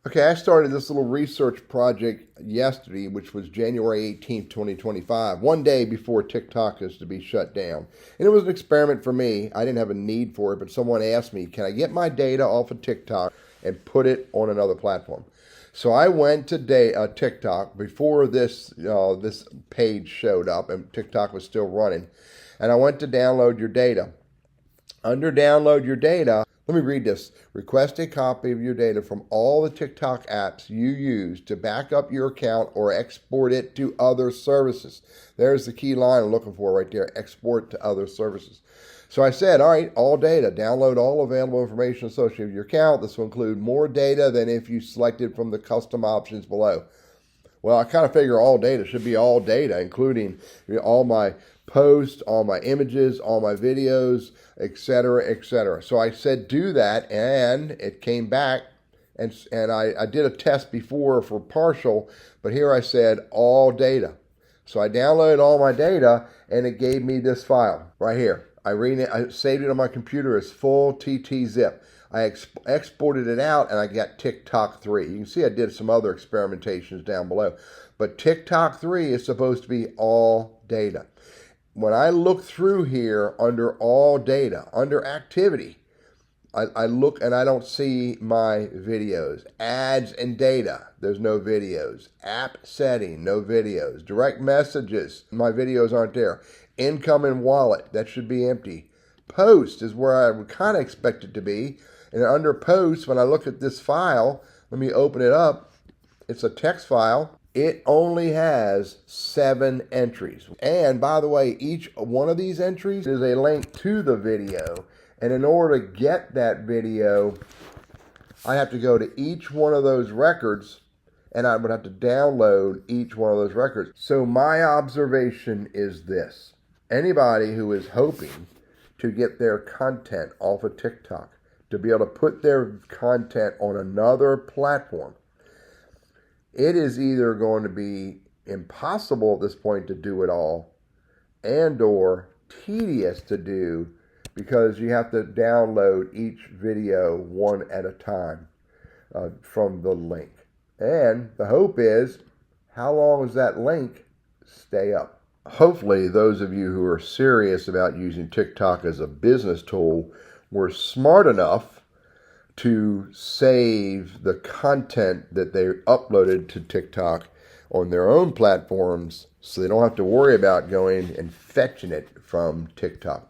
Okay, I started this little research project yesterday, which was January 18th, 2025, one day before TikTok is to be shut down. And it was an experiment for me. I didn't have a need for it, but someone asked me, can I get my data off of TikTok and put it on another platform? So I went to TikTok before this page showed up and TikTok was still running. And I went to download your data. Under download your data, let me read this. Request a copy of your data from all the TikTok apps you use to back up your account or export it to other services. There's the key line I'm looking for right there, export to other services. So I said, all right, all data, download all available information associated with your account. This will include more data than if you selected from the custom options below. Well, I kind of figure all data should be all data, including all my posts, all my images, all my videos, etc., etc. So I said do that, and it came back, and I did a test before for partial, but here I said all data. So I downloaded all my data, and it gave me this file right here. I saved it on my computer as full TT zip. I exported it out and I got TikTok 3. You can see I did some other experimentations down below. But TikTok 3 is supposed to be all data. When I look through here under all data, under activity, I look and I don't see my videos. Ads and data, there's no videos. App setting, no videos. Direct messages, my videos aren't there. Income and wallet, that should be empty. Post is where I would kind of expect it to be. And under post, when I look at this file, let me open it up. It's a text file. It only has 7 entries. And by the way, each one of these entries is a link to the video. And in order to get that video, I have to go to each one of those records and I would have to download each one of those records. So my observation is this. Anybody who is hoping to get their content off of TikTok, to be able to put their content on another platform, it is either going to be impossible at this point to do it all and or tedious to do because you have to download each video one at a time from the link. And the hope is, how long does that link stay up? Hopefully, those of you who are serious about using TikTok as a business tool were smart enough to save the content that they uploaded to TikTok on their own platforms so they don't have to worry about going and fetching it from TikTok.